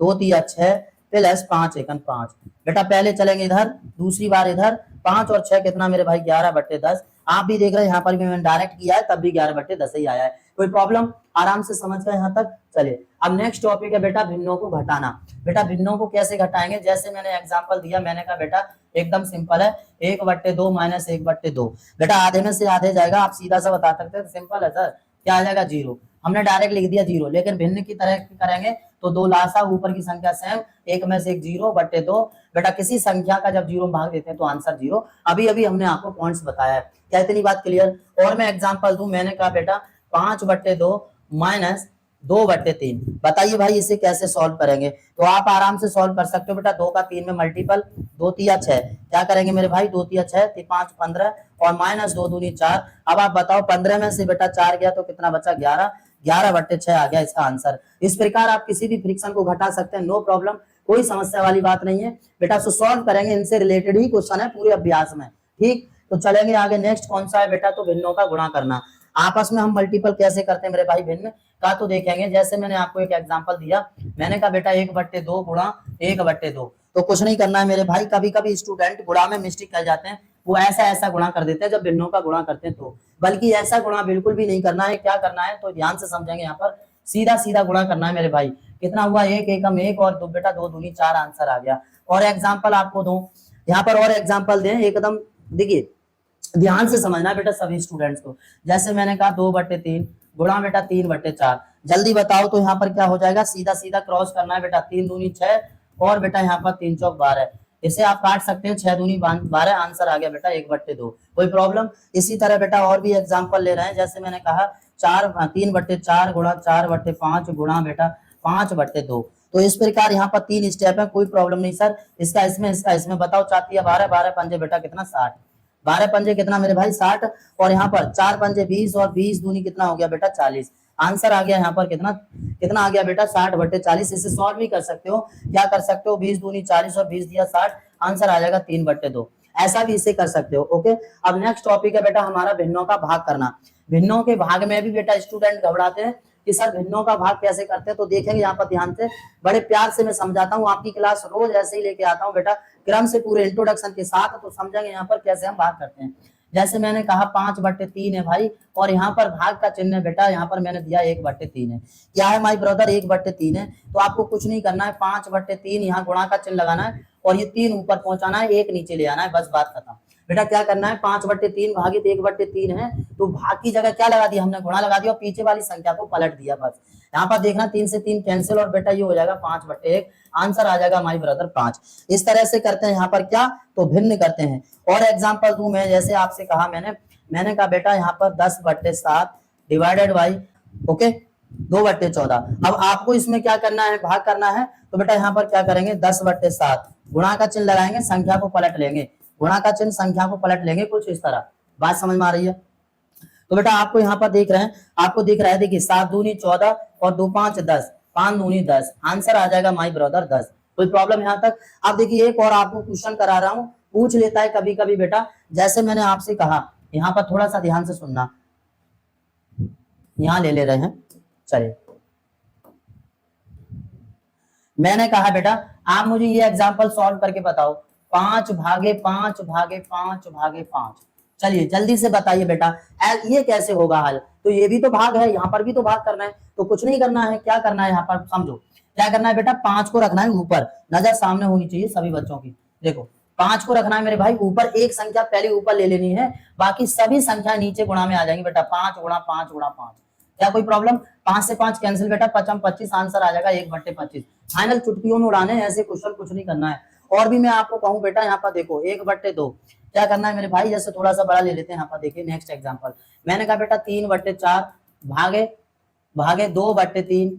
Speaker 1: 2 3 6, प्लस 5 एकन 5। बेटा पहले चलेंगे इधर, दूसरी बार इधर, 5 और 6 कितना मेरे भाई 11/10। आप भी देख रहे हैं यहाँ पर भी मैंने डायरेक्ट किया है, तब भी 11/10 ही आया है। कोई प्रॉब्लम? आराम से समझ गए यहाँ तक। चलिए अब नेक्स्ट टॉपिक है बेटा भिन्नों को घटाना। बेटा भिन्नों को कैसे घटाएंगे, जैसे मैंने एग्जांपल दिया, मैंने कहा बेटा एकदम सिंपल है, 1/2 माइनस 1/2। बेटा आधे में से आधे जाएगा, आप सीधा सा बता सकते हैं, सिंपल है सर, क्या आ जाएगा 0। हमने डायरेक्ट लिख दिया 0, लेकिन भिन्न की तरह करेंगे तो 2 लासा, ऊपर की संख्या सेम, 1 में से 1 0/2। बेटा किसी संख्या का जब 0 भाग देते हैं तो आंसर 0। अभी अभी हमने आपको पॉइंट्स बताया है, क्या इतनी बात क्लियर? और मैं एग्जांपल दूं, मैंने कहा बेटा 5/2 माइनस 2/3। बताइए भाई इसे कैसे सॉल्व करेंगे? तो आप आराम से सॉल्व कर सकते हो बेटा, 2 का 3 में मल्टीपल, 2 तिया 6, क्या करेंगे मेरे भाई, 2 तिया 6, 5 15 और माइनस 2 दूनी 4। अब आप बताओ 15 में से बेटा 4 गया तो कितना बचा, 11, 11/6 आ गया इसका आंसर। इस प्रकार आप किसी भी फ्रिक्शन को घटा सकते हैं, नो प्रॉब्लम, कोई समस्या वाली बात नहीं है बेटा। सो सॉल्व करेंगे, इनसे रिलेटेड ही क्वेश्चन है पूरे अभ्यास में, ठीक। तो चलेंगे आगे, नेक्स्ट कौन सा है बेटा, तो भिन्नों का गुणा करना। आपस में हम मल्टीपल कैसे करते हैं मेरे भाई भिन्न का, तो देखेंगे। जैसे मैंने आपको एक एग्जांपल दिया, मैंने कहा बेटा 1/2 गुणा 1/2। तो कुछ नहीं करना है मेरे भाई, कभी कभी स्टूडेंट गुणा में मिस्टेक कर जाते हैं, वो ऐसा गुणा कर देते हैं जब भिन्नों का गुणा करते हैं तो, बल्कि ऐसा गुणा बिल्कुल भी नहीं करना है। क्या करना है तो ध्यान से समझेंगे, यहाँ पर सीधा सीधा गुणा करना है मेरे भाई। कितना हुआ, 1 एकम 1 और 2 बेटा 2 दूनी 4 आंसर आ गया। और एग्जाम्पल आपको दूं यहाँ पर, और एग्जाम्पल दें एकदम, देखिए ध्यान से समझना बेटा सभी स्टूडेंट्स को। जैसे मैंने कहा 2/3 गुणा बेटा 3/4, जल्दी बताओ तो यहाँ पर क्या हो जाएगा, सीधा सीधा क्रॉस करना है बेटा, 3 दूनी 6 और बेटा यहाँ पर 3 चौक 12, इसे आप काट सकते हैं, 6 दूनी 12, आंसर आ गया बेटा 1/2। कोई प्रॉब्लम? इसी तरह बेटा और भी एग्जाम्पल ले रहे हैं, जैसे मैंने कहा 3/4 गुणा 4/5 गुणा बेटा 5/2। तो इस प्रकार यहाँ पर 3 स्टेप है, कोई प्रॉब्लम नहीं सर, इसका इसमें बताओ, 4 तिया 12, 12 पंजे बेटा कितना 60, 12 पंजे कितना मेरे भाई 60, और यहाँ पर 4 पंजे 20 और 20 दूनी कितना हो गया बेटा 40। आंसर आ गया यहाँ पर कितना कितना आ गया बेटा 60/40। इसे सॉल्व भी कर सकते हो, क्या कर सकते हो, 20 दूनी 40 और 20 दिया 60, आंसर आ जाएगा 3/2। ऐसा भी इसे कर सकते हो, ओके। अब नेक्स्ट टॉपिक है बेटा हमारा भिन्नों का भाग करना। भिन्नों के भाग में भी बेटा स्टूडेंट घबराते हैं कि सर भिन्नों का भाग कैसे करते हैं, तो देखेंगे यहाँ पर ध्यान से, बड़े प्यार से मैं समझाता हूँ, आपकी क्लास रोज ऐसे ही लेके आता हूँ बेटा, क्रम से पूरे इंट्रोडक्शन के साथ, तो समझेंगे यहाँ पर कैसे हम भाग करते हैं। जैसे मैंने कहा 5/3 है भाई, और यहाँ पर भाग का चिन्ह है बेटा, यहाँ पर मैंने दिया 1/3 है। क्या है माई ब्रदर, 1/3 है। तो आपको कुछ नहीं करना है, 5/3 यहाँ गुणा का चिन्ह लगाना है, और ये 3 ऊपर पहुंचाना है, 1 नीचे ले आना है, बस बात खत्म। बेटा क्या करना है, 5/3 भागित 1/3 है, तो भाग की जगह क्या लगा दिया हमने, गुणा लगा दिया, और पीछे वाली संख्या को पलट दिया, बस। यहाँ पर देखना 3 से 3 कैंसिल, और बेटा ये हो जाएगा 5/1, आंसर आ जाएगा माई ब्रदर 5। इस तरह से करते हैं यहाँ पर क्या, तो भिन्न करते हैं। और एग्जाम्पल दूं मैं, जैसे आपसे कहा मैंने कहा बेटा यहाँ पर 10/7 डिवाइडेड बाई, ओके, 2/14। अब आपको इसमें क्या करना है, भाग करना है, तो बेटा यहाँ पर क्या करेंगे, 10/7 गुणा का चिन्ह लगाएंगे, संख्या को पलट लेंगे, गुणा का चिन्ह संख्या को पलट लेंगे, कुछ इस तरह। बात समझ में आ रही है? तो बेटा आपको यहाँ पर देख रहे हैं, आपको दिख रहा है, देखिए 7 दूनी 14 और 2 5 10, 5 दूनी 10, आंसर आ जाएगा माई ब्रदर 10। कोई प्रॉब्लम यहाँ तक? अब देखिए एक और आपको क्वेश्चन करा रहा हूँ, पूछ लेता है कभी कभी बेटा, जैसे मैंने आपसे कहा, यहाँ पर थोड़ा सा ध्यान से सुनना, यहाँ ले रहे हैं, चलिए। मैंने कहा बेटा आप मुझे ये एग्जाम्पल सॉल्व करके बताओ, 5/5/5/5। चलिए जल्दी से बताइए बेटा ये कैसे होगा हल। तो ये भी तो भाग है, यहाँ पर भी तो भाग करना है, तो कुछ नहीं करना है, क्या करना है यहाँ पर समझो, क्या करना है बेटा, 5 को रखना है ऊपर, नजर सामने होनी चाहिए सभी बच्चों की। देखो 5 को रखना है मेरे भाई ऊपर, एक संख्या पहले ऊपर ले लेनी है, बाकी सभी संख्या नीचे गुणा में आ जाएंगी बेटा, 5 गुणा 5 गुणा 5। क्या कोई प्रॉब्लम? 5 से 5 कैंसिल बेटा, 5×25, आंसर आ जाएगा 1/25। फाइनल चुटकियों में उड़ाने, ऐसे क्वेश्चन कुछ नहीं करना है। और भी मैं आपको कहूं बेटा, यहाँ पर देखो 1/2 क्या करना है मेरे भाई, जैसे थोड़ा सा बड़ा ले लेते हैं, यहाँ पर देखिए नेक्स्ट एग्जांपल। मैंने कहा बेटा 3/4 भागे 2/3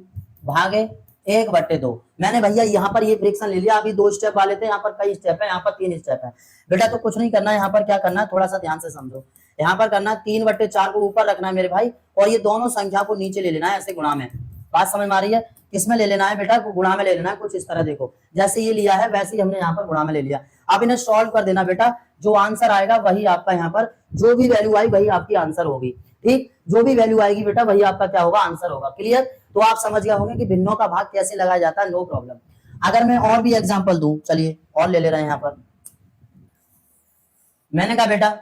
Speaker 1: भागे 1/2। मैंने भैया यहाँ पर ये फ्रैक्शन ले लिया, अभी 2 स्टेप वाले थे, यहाँ पर कई स्टेप है, यहाँ पर 3 स्टेप है बेटा। तो कुछ नहीं करना है, यहाँ पर क्या करना है, थोड़ा सा ध्यान से समझो। यहाँ पर करना 3/4 को ऊपर रखना है मेरे भाई, और ये दोनों संख्या को नीचे ले लेना है, ऐसे गुणा में। बात समझ में आ रही है? किसमें ले लेना है बेटा, गुणा में ले लेना है, कुछ इस तरह। देखो जैसे ये लिया है वैसे ही हमने यहाँ पर गुणा में ले लिया। अब इन्हें सॉल्व कर देना बेटा, जो आंसर आएगा वही आपका, यहाँ पर जो भी वैल्यू आई वही आपकी आंसर होगी, ठीक। जो भी वैल्यू आएगी बेटा वही आपका क्या होगा, आंसर होगा। क्लियर? तो आप समझ गए होंगे कि भिन्नों का भाग कैसे लगाया जाता है, नो प्रॉब्लम। अगर मैं और भी एग्जांपल दूं, चलिए और ले रहे हैं यहाँ पर। मैंने कहा बेटा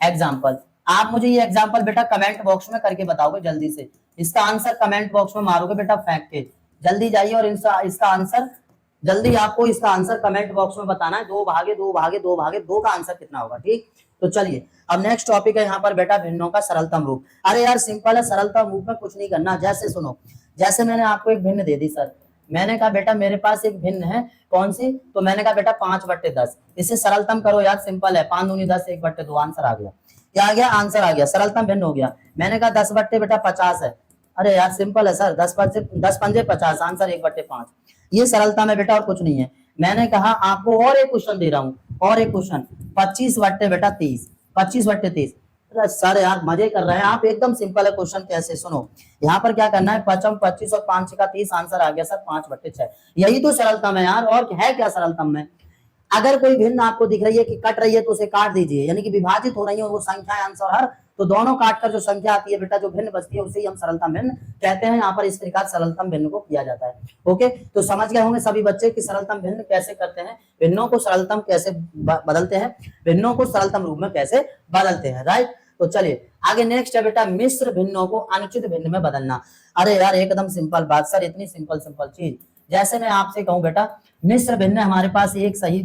Speaker 1: एग्जाम्पल, आप मुझे ये एग्जाम्पल बेटा कमेंट बॉक्स में करके बताओगे जल्दी से। इसका आंसर कमेंट बॉक्स में मारोगे बेटा फेंक के, जल्दी जाइए और इसका आंसर जल्दी आपको इसका आंसर कमेंट बॉक्स में बताना है। 2 का आंसर कितना होगा, ठीक। तो चलिए अब नेक्स्ट टॉपिक है यहाँ पर बेटा भिन्नों का सरलतम रूप। अरे यार सिंपल है, सरलतम रूप में कुछ नहीं करना। जैसे सुनो, जैसे मैंने आपको एक भिन्न दे दी सर, मैंने कहा बेटा मेरे पास एक भिन्न है, कौन सी, तो मैंने कहा बेटा 5/10। इसे सरलतम करो यार, सिंपल है, 5 दूनी 10, 1/2 आंसर आ गया। क्या आ गया, आंसर आ गया, सरलतम भिन्न हो गया। मैंने कहा 10/50 है, अरे यार सिंपल है सर, 10 पंजे 50, आंसर 1/5। ये सरलता में बेटा और कुछ नहीं है। मैंने कहा आपको और एक क्वेश्चन दे रहा हूँ, और एक क्वेश्चन, 25/30, 25/30। अरे सर यार मजे कर रहे हैं आप, एकदम सिंपल है क्वेश्चन। कैसे, सुनो, यहाँ पर क्या करना है, 5 25 और 5 का 30, आंसर आ गया सर 5/6। यही तो सरलतम है यार, और है क्या सरलतम में। अगर कोई भिन्न आपको दिख रही है कि कट रही है तो उसे काट दीजिए, यानी कि विभाजित हो रही है वो संख्या अंश और हर, तो दोनों काटकर जो संख्या आती है बेटा, जो भिन्न बचती है, उसे ही हम सरलतम भिन्न कहते हैं। यहाँ पर इस प्रकार सरलतम भिन्न को किया जाता है। ओके, तो समझ गए होंगे सभी बच्चे कि सरलतम भिन्न कैसे करते हैं, भिन्नों को सरलतम कैसे बदलते हैं, भिन्नों को सरलतम रूप में कैसे बदलते हैं, राइट। तो चलिए आगे नेक्स्ट है बेटा मिश्र भिन्नों को अनुचित भिन्न में बदलना। अरे यार एकदम सिंपल बात सर, इतनी सिंपल चीज। जैसे मैं आपसे कहूं बेटा मिश्र भिन्न हमारे पास 1 सही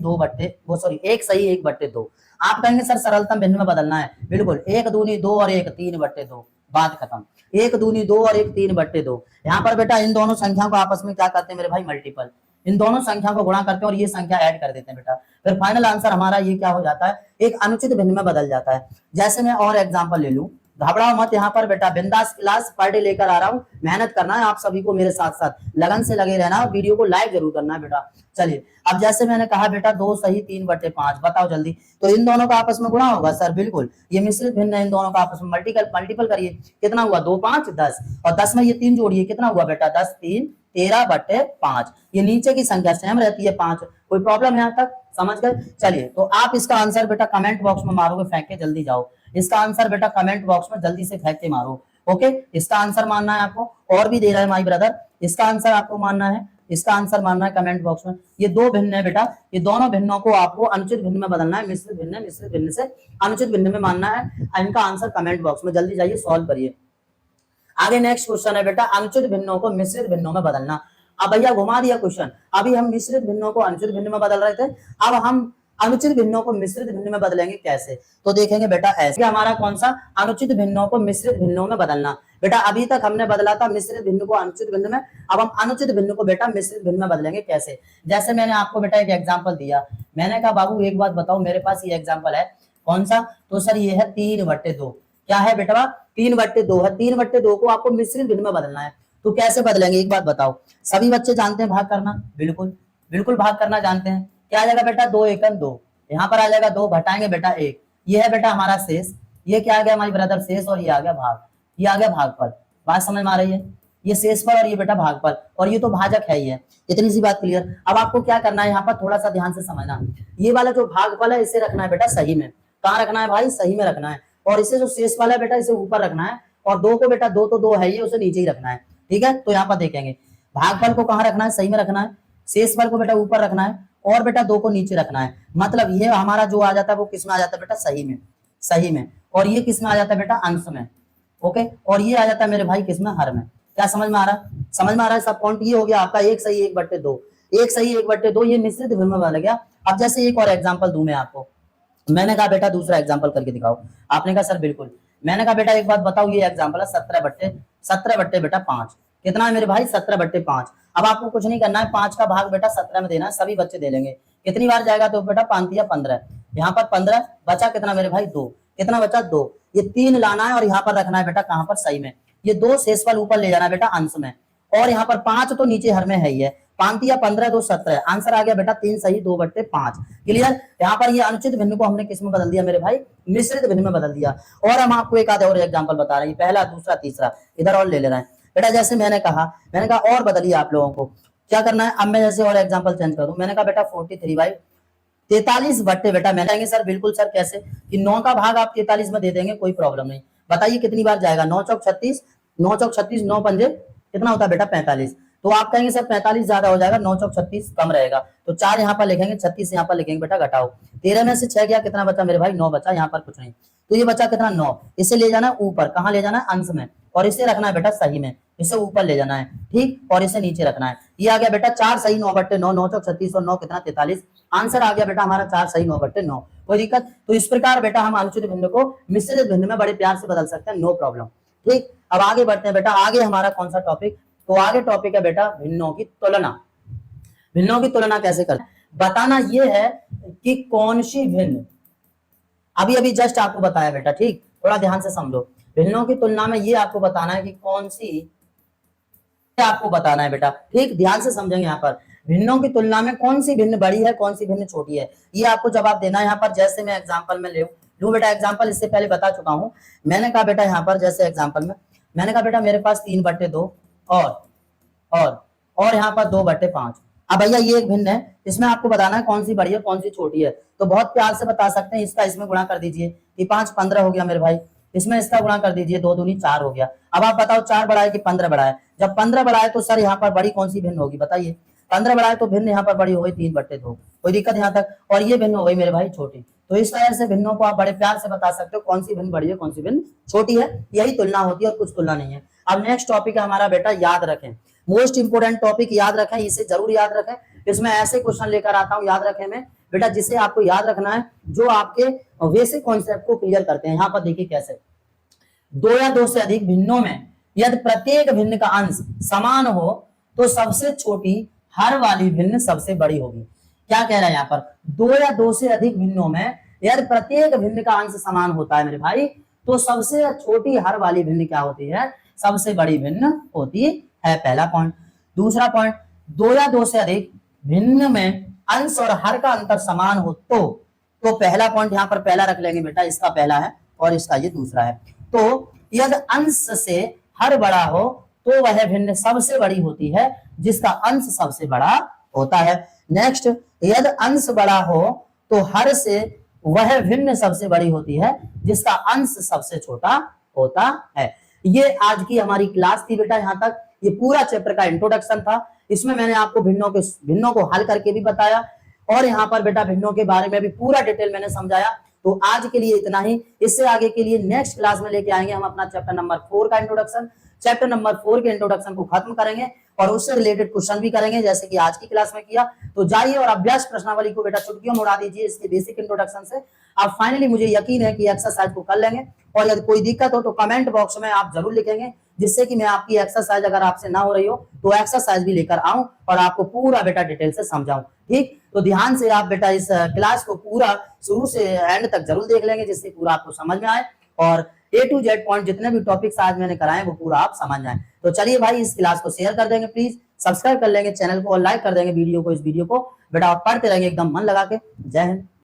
Speaker 1: 1 आप कहेंगे सर सरलतम भिन्न में बदलना है, बिल्कुल 1 दूनी 2 और 1 3/2, बात खत्म। 1 दूनी 2 और 1 3/2। यहाँ पर बेटा इन दोनों संख्याओं को आपस में क्या करते हैं मेरे भाई, मल्टीपल। इन दोनों संख्या को गुणा करते हैं और ये संख्या ऐड कर देते हैं बेटा, फिर फाइनल आंसर हमारा ये क्या हो जाता है, एक अनुचित भिन्न में बदल जाता है। जैसे मैं और एग्जांपल ले लूं, घबराओ मत, यहाँ पर बेटा बिंदास क्लास पर डे लेकर आ रहा हूँ, मेहनत करना है आप सभी को, मेरे साथ साथ लगन से लगे रहना, वीडियो को लाइक जरूर करना है बेटा। चलिए अब जैसे मैंने कहा बेटा 2 सही 3/5, बताओ जल्दी, तो इन दोनों का आपस में गुणा होगा सर, बिल्कुल ये मिश्रित भिन्न है, इन दोनों का आपस में मल्टीपल करिए, कितना हुआ 2 5 10, और 10 में ये 3 जोड़िए, कितना हुआ बेटा 10 3 13/5। ये नीचे की संख्या सेम रहती है 5, कोई प्रॉब्लम यहाँ तक, समझ गए। चलिए तो आप इसका आंसर बेटा कमेंट बॉक्स में मारोगे फेंक के, जल्दी जाओ, इसका आंसर बेटा कमेंट बॉक्स में जल्दी से फेंक के मारो। ओके, इसका आंसर मानना है आपको, और भी दे रहा है माई ब्रदर, इसका आंसर आपको मानना है, इसका आंसर मानना है कमेंट बॉक्स में। ये 2 भिन्न है बेटा, ये दोनों भिन्नों को आपको अनुचित भिन्न में बदलना है, मिश्रित भिन्न से अनुचित भिन्न में मानना है। इनका आंसर कमेंट बॉक्स में जल्दी जाइए सॉल्व करिए। आगे नेक्स्ट क्वेश्चन है बेटा अनुचित भिन्नों को मिश्रित भिन्नों में बदलना। अब भैया घुमा दिया क्वेश्चन, अभी हम मिश्रित भिन्नों को अनुचित भिन्न में बदल रहे थे, अब हम अनुचित भिन्नों को मिश्रित भिन्न में बदलेंगे कैसे, तो देखेंगे बेटा ऐसे। हमारा कौन सा, अनुचित भिन्नों को मिश्रित भिन्नों में बदलना। बेटा अभी तक हमने बदला था मिश्रित भिन्न को अनुचित भिन्न में, अब हम अनुचित भिन्न को बेटा मिश्रित भिन्न में बदलेंगे कैसे। जैसे मैंने आपको बेटा एक एग्जाम्पल दिया, मैंने कहा बाबू एक बात बताओ, मेरे पास ये एग्जाम्पल है, कौन सा, तो सर ये है 3/2। क्या है बेटा, 3/2 है, 3/2 को आपको मिश्रित भिन्न में बदलना है, तो कैसे बदलेंगे एक बात बताओ। सभी बच्चे जानते हैं भाग करना, बिल्कुल भाग करना जानते हैं। क्या आ जाएगा बेटा 2 एकम 2, यहाँ पर आ जाएगा 2, घटाएंगे बेटा 1, ये है बेटा हमारा शेष, ये क्या आ गया हमारी ब्रदर शेष, और ये आ गया भाग, ये आ गया भागफल। बात समझ में आ रही है, ये शेषफल और ये बेटा भागफल, और ये तो भाजक है ही है, इतनी सी बात क्लियर। अब आपको क्या करना है, यहाँ पर थोड़ा सा ध्यान से समझना, ये वाला जो भागफल है इसे रखना है बेटा सही में, कहाँ रखना है भाई, सही में रखना है, और इसे जो शेषफल है बेटा इसे ऊपर रखना है, और 2 को बेटा 2 तो 2 है ये, उसे नीचे ही रखना है, ठीक है। तो यहाँ पर देखेंगे भागफल को कहाँ रखना है, सही में रखना है, शेषफल को बेटा ऊपर रखना है, और बेटा 2 को नीचे रखना है। मतलब ये हमारा जो आ जाता है वो किस में आ जाता है बेटा, सही में, और ये किस में आ जाता है बेटा, अंश में। ओके, और ये आ जाता है मेरे भाई किस में, हर में। क्या समझ में आ रहा है सब पॉइंट। ये हो गया आपका 1 सही 1/2, 1 सही 1/2, ये मिश्रित भिन्न में बदल गया। अब जैसे एक और एग्जाम्पल दूं मैं आपको, मैंने कहा बेटा दूसरा एग्जाम्पल करके दिखाओ, आपने कहा सर बिल्कुल। मैंने कहा बेटा एक बात बताओ, ये एग्जाम्पल है 17/5, बेटा 5, कितना है मेरे भाई 17/5। अब आपको कुछ नहीं करना है, 5 का भाग बेटा 17 में देना है, सभी बच्चे दे लेंगे। कितनी बार जाएगा तो बेटा 5 या 15, यहाँ पर 15 बचा, कितना मेरे भाई 2, कितना बचा 2, ये 3 लाना है और यहाँ पर रखना है बेटा कहाँ पर, सही में। ये 2 शेषफल ऊपर ले जाना है बेटा अंश में, और यहाँ पर 5 तो नीचे हर में है ही है, 5 या 15 2 17, आंसर आ गया बेटा 3 सही 2/5। क्लियर। यहाँ पर ये अनुचित भिन्न को हमने किस में बदल दिया मेरे भाई, मिश्रित भिन्न में बदल दिया। और हम आपको एक आधा और एग्जाम्पल बता रहे हैं, पहला दूसरा तीसरा इधर और ले रहे हैं बेटा। जैसे मैंने कहा और बदलिए आप लोगों को क्या करना है। अब मैं जैसे और एग्जाम्पल चेंज कर दूं, मैंने कहा बेटा 43/43 बेटा मैंने कहेंगे सर बिल्कुल सर कैसे, कि 9 का भाग आप 43 में दे देंगे, कोई प्रॉब्लम नहीं। बताइए कितनी बार जाएगा, 9 चौक 36, 9 चौक 36, 9 पंजे कितना होता है बेटा 45। तो आप कहेंगे सर 45 ज्यादा हो जाएगा, 9 चौक 36 कम रहेगा, तो 4 यहाँ पर लिखेंगे, 36 यहाँ पर लिखेंगे बेटा, घटाओ। 13 में से 6 गया, कितना बचा मेरे भाई, 9 बचा, यहाँ पर कुछ नहीं, तो ये बचा कितना, 9। इसे ले जाना ऊपर, कहाँ ले जाना है, अंश में, और इसे रखना है बेटा सही में, इसे ऊपर ले जाना है, ठीक, और इसे नीचे रखना है। ये आ गया बेटा 4 सही 9/9, 9 चौक 36 और 9 कितना 43। आंसर आ गया बेटा हमारा 4 सही 9/9। कोई दिक्कत? तो इस प्रकार बेटा हम अनुचित भिन्न को मिश्रित भिन्न में बड़े प्यार से बदल सकते हैं, नो प्रॉब्लम। ठीक, अब आगे बढ़ते हैं बेटा, आगे हमारा कौन सा टॉपिक, तो आगे टॉपिक है बेटा भिन्नों की तुलना। भिन्नों की तुलना कैसे करते हैं, बताना ये है कि कौन सी भिन्न, अभी अभी जस्ट आपको बताया बेटा, ठीक, थोड़ा ध्यान से समझो। भिन्नों की तुलना में ये आपको बताना है कि कौन सी, आपको बताना है बेटा, ठीक, ध्यान से समझेंगे। यहाँ पर भिन्नों की तुलना में कौन सी भिन्न बड़ी है, कौन सी भिन्न छोटी है, ये आपको जवाब देना है। यहाँ पर जैसे मैं एग्जांपल में लूं बेटा, एग्जांपल इससे पहले बता चुका हूं। मैंने कहा बेटा यहाँ पर जैसे एग्जांपल में मैंने कहा बेटा मेरे पास 3/2 और यहाँ पर 2/5। अब भैया ये एक भिन्न है, इसमें आपको बताना है कौन सी बड़ी है कौन सी छोटी है। तो बहुत प्यार से बता सकते हैं, इसका इसमें गुणा कर दीजिए, कि 5 15 हो गया मेरे भाई, इसमें इसका गुणा कर दीजिए, 2 दूनी 4 हो गया। अब आप बताओ 4 बड़ा है कि 15 बड़ा है? जब 15 बड़ा है तो सर यहाँ पर बड़ी कौन सी भिन्न होगी, बताइए। 15 बड़ा है तो भिन्न यहाँ पर बड़ी हो गई 3/2, कोई दिक्कत यहाँ तक, और ये भिन्न हो गई मेरे भाई छोटी। तो इस तरह से भिन्नों को आप बड़े प्यार से बता सकते हो कौन सी भिन्न बड़ी है कौन सी भिन्न छोटी है, यही तुलना होती है और कुछ तुलना नहीं है। अब नेक्स्ट टॉपिक है हमारा बेटा, याद रखें, मोस्ट इंपोर्टेंट टॉपिक याद रखें, इसे जरूर याद रखें। इसमें ऐसे क्वेश्चन लेकर आता हूं, याद रखें मैं बेटा, जिसे आपको याद रखना है, जो आपके बेसिक कॉन्सेप्ट को क्लियर करते हैं। यहाँ पर देखिए कैसे, 2 या 2 से अधिक भिन्नों में यदि प्रत्येक भिन्न का अंश समान हो तो सबसे छोटी हर वाली भिन्न सबसे बड़ी होगी। क्या कह रहा है यहाँ पर, 2 या 2 से अधिक भिन्नों में यदि प्रत्येक भिन्न का अंश समान होता है मेरे भाई, तो सबसे छोटी हर वाली भिन्न क्या होती है, सबसे बड़ी भिन्न होती है, पहला पॉइंट। दूसरा पॉइंट, 2 या 2 से अधिक भिन्न में अंश और हर का अंतर समान हो तो पहला पॉइंट यहाँ पर पहला रख लेंगे बेटा, इसका पहला है और इसका ये दूसरा है। तो यदि अंश से हर बड़ा हो तो वह भिन्न सबसे बड़ी होती है जिसका अंश सबसे बड़ा होता है। नेक्स्ट, यदि अंश बड़ा हो तो हर से वह भिन्न सबसे बड़ी होती है जिसका अंश सबसे छोटा होता है। ये आज की हमारी क्लास थी बेटा, यहाँ तक ये पूरा चैप्टर का इंट्रोडक्शन था। इसमें मैंने आपको भिन्नों को हल करके भी बताया, और यहाँ पर बेटा भिन्नों के बारे में भी पूरा डिटेल मैंने समझाया। तो आज के लिए इतना ही, इससे आगे के लिए नेक्स्ट क्लास में लेके आएंगे हम अपना चैप्टर नंबर 4 का इंट्रोडक्शन। चैप्टर नंबर 4 के इंट्रोडक्शन को खत्म करेंगे और उससे रिलेटेड क्वेश्चन भी करेंगे, जैसे कि आज की क्लास में किया। तो जाइए और अभ्यास प्रश्नावली को बेटा चुटकियों में उड़ा दीजिए इसके बेसिक इंट्रोडक्शन से। अब फाइनली मुझे यकीन है कि एक्सरसाइज को कर लेंगे, और यदि कोई दिक्कत हो तो कमेंट बॉक्स में आप जरूर लिखेंगे, जिससे कि मैं आपकी एक्सरसाइज अगर आपसे ना हो रही हो तो एक्सरसाइज भी लेकर आऊं और आपको पूरा बेटा डिटेल से समझाऊं। ठीक, तो ध्यान से आप बेटा इस क्लास को पूरा शुरू से एंड तक जरूर देख लेंगे, जिससे पूरा आपको समझ में आए और A to Z पॉइंट जितने भी टॉपिक्स आज मैंने कराए वो पूरा आप समझ जाए। तो चलिए भाई, इस क्लास को शेयर कर देंगे प्लीज, सब्सक्राइब कर लेंगे चैनल को और लाइक कर देंगे वीडियो को, इस वीडियो को बेटा, आप पढ़ते रहेंगे एकदम मन लगा के। जय हिंद।